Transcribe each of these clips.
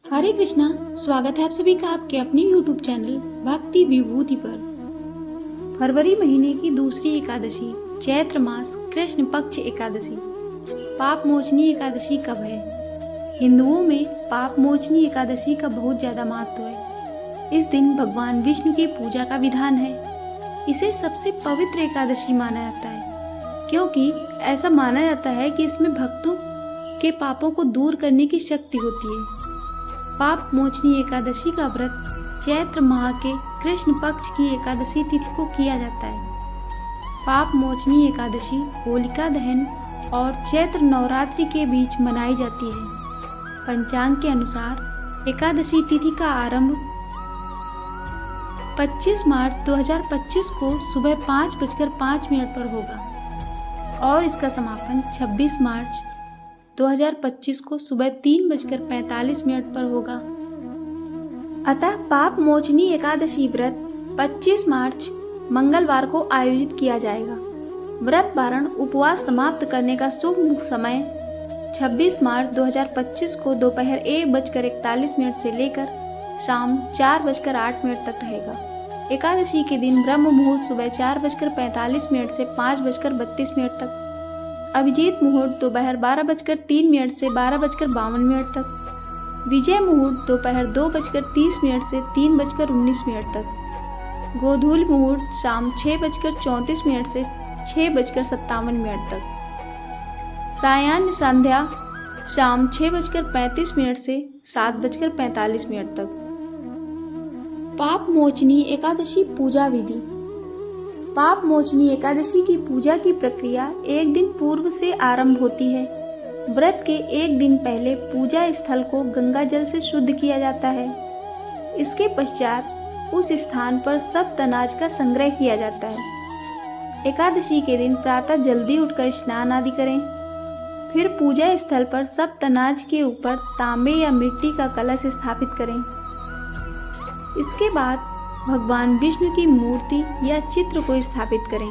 हरे कृष्णा। स्वागत है आप सभी का आपके अपने YouTube चैनल भक्ति विभूति पर। फरवरी महीने की दूसरी एकादशी चैत्र मास कृष्ण पक्ष एकादशी। पाप मोचनी एकादशी कब है? हिंदुओं में पाप मोचनी एकादशी का बहुत ज्यादा महत्व है। इस दिन भगवान विष्णु की पूजा का विधान है। इसे सबसे पवित्र एकादशी माना जाता है क्योंकि ऐसा माना जाता है कि इसमें भक्तों के पापों को दूर करने की शक्ति होती है। पाप मोचनी एकादशी का व्रत चैत्र माह के कृष्ण पक्ष की एकादशी तिथि को किया जाता है। पाप मोचनी एकादशी होलिका दहन और चैत्र नवरात्रि के बीच मनाई जाती है। पंचांग के अनुसार एकादशी तिथि का आरंभ 25 मार्च 2025 को सुबह 5:05 पर होगा और इसका समापन 26 मार्च 2025 को सुबह 3:45 पर होगा। अतः पाप मोचनी एकादशी व्रत 25 मार्च मंगलवार को आयोजित किया जाएगा। व्रत पारण उपवास समाप्त करने का शुभ समय 26 मार्च 2025 को दोपहर 1:41 से लेकर शाम 4:08 तक रहेगा। एकादशी के दिन ब्रह्म मुहूर्त सुबह 4:45 से 5:32 तक, अभिजीत मुहूर्त दोपहर 12:03 से 12:52 तक, विजय मुहूर्त दोपहर 2:30 से 3:19 तक, गोधूल मुहूर्त शाम 6:34 से 6:57 तक, सायाह्न संध्या शाम 6:35 से 7:45 तक। पाप मोचनी एकादशी पूजा विधि। पाप मोचनी एकादशी की पूजा की प्रक्रिया एक दिन पूर्व से आरंभ होती है। व्रत के एक दिन पहले पूजा स्थल को गंगा जल से शुद्ध किया जाता है। इसके पश्चात उस स्थान पर सब अनाज का संग्रह किया जाता है। एकादशी के दिन प्रातः जल्दी उठकर स्नान आदि करें। फिर पूजा स्थल पर सब अनाज के ऊपर तांबे या मिट्टी का कलश स्थापित करें। इसके बाद भगवान विष्णु की मूर्ति या चित्र को स्थापित करें।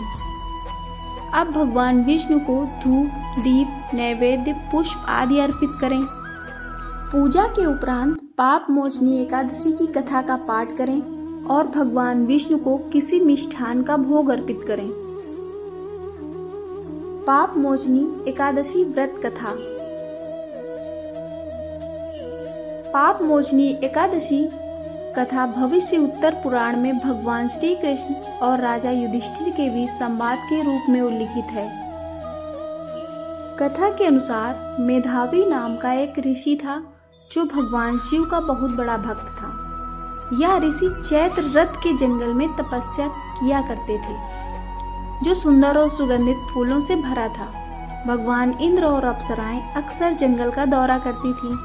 अब भगवान विष्णु को धूप, दीप, नैवेद्य, पुष्प आदि अर्पित करें। पूजा के उपरांत पाप मोचनी एकादशी की कथा का पाठ करें और भगवान विष्णु को किसी मिष्ठान का भोग अर्पित करें। पाप मोचनी एकादशी व्रत कथा। पाप मोचनी एकादशी कथा भविष्य उत्तर पुराण में भगवान श्री कृष्ण और राजा युधिष्ठिर के बीच संवाद के रूप में उल्लिखित है। कथा के अनुसार मेधावी नाम का एक ऋषि था जो भगवान शिव का बहुत बड़ा भक्त था। यह ऋषि चैत्र रथ के जंगल में तपस्या किया करते थे जो सुंदर और सुगंधित फूलों से भरा था। भगवान इंद्र और अप्सराएं अक्सर जंगल का दौरा करती थीं।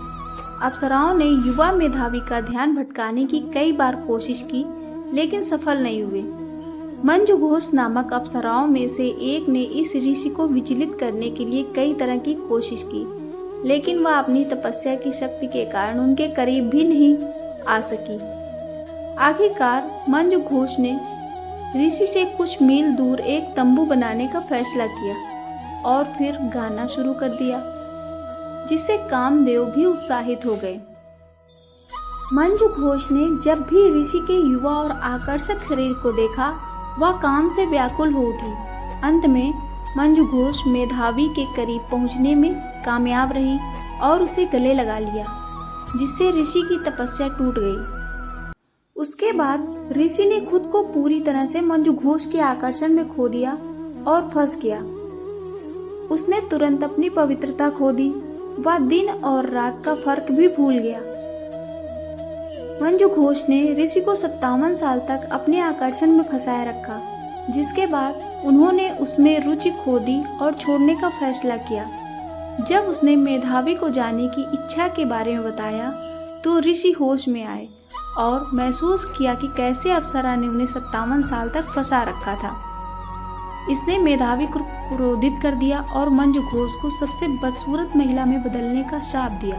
अप्सराओं ने युवा मेधावी का ध्यान भटकाने की कई बार कोशिश की लेकिन सफल नहीं हुए। मंजू घोष नामक अप्सराओं में से एक ने इस ऋषि को विचलित करने के लिए कई तरह की कोशिश की लेकिन वह अपनी तपस्या की शक्ति के कारण उनके करीब भी नहीं आ सकी। आखिरकार मंजू घोष ने ऋषि से कुछ मील दूर एक तंबू बनाने का फैसला किया और फिर गाना शुरू कर दिया जिससे कामदेव भी उत्साहित हो गए। मंजू घोष ने जब भी ऋषि के युवा और आकर्षक शरीर को देखा वह काम से व्याकुल हो उठी। अंत में मंजू घोष मेधावी के करीब पहुंचने में कामयाब रही और उसे गले लगा लिया जिससे ऋषि की तपस्या टूट गई। उसके बाद ऋषि ने खुद को पूरी तरह से मंजू घोष के आकर्षण में खो दिया और फंस गया। उसने तुरंत अपनी पवित्रता खो दी। वह दिन और रात का फर्क भी भूल गया। मंजू घोष ने ऋषि को 57 साल तक अपने आकर्षण में फंसाए रखा जिसके बाद उन्होंने उसमें रुचि खो दी और छोड़ने का फैसला किया। जब उसने मेधावी को जाने की इच्छा के बारे में बताया तो ऋषि होश में आए और महसूस किया कि कैसे अप्सरा ने उन्हें 57 साल तक फंसा रखा था। इसने मेधावी को क्रोधित कर दिया और मंजू घोष को सबसे बदसूरत महिला में बदलने का शाप दिया।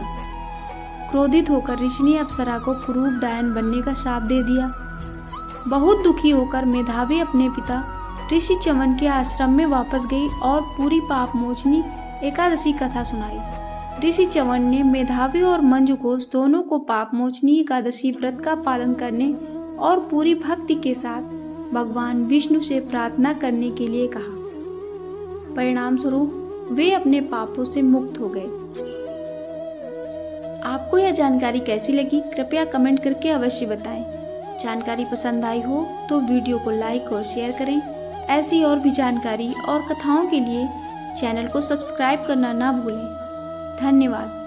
क्रोधित होकर ऋषि ने अप्सरा को कुरूप डायन बनने का शाप दे दिया। बहुत दुखी होकर मेधावी अपने पिता ऋषि चमन के आश्रम में वापस गई और पूरी पाप मोचनी एकादशी कथा सुनाई। ऋषि च्यवन ने मेधावी और मंजू घोष दोनों को पापमोचनी एकादशी व्रत का पालन करने और पूरी भक्ति के साथ भगवान विष्णु से प्रार्थना करने के लिए कहा। परिणाम स्वरूप वे अपने पापों से मुक्त हो गए। आपको यह जानकारी कैसी लगी, कृपया कमेंट करके अवश्य बताएं। जानकारी पसंद आई हो तो वीडियो को लाइक और शेयर करें। ऐसी और भी जानकारी और कथाओं के लिए चैनल को सब्सक्राइब करना ना भूलें। धन्यवाद।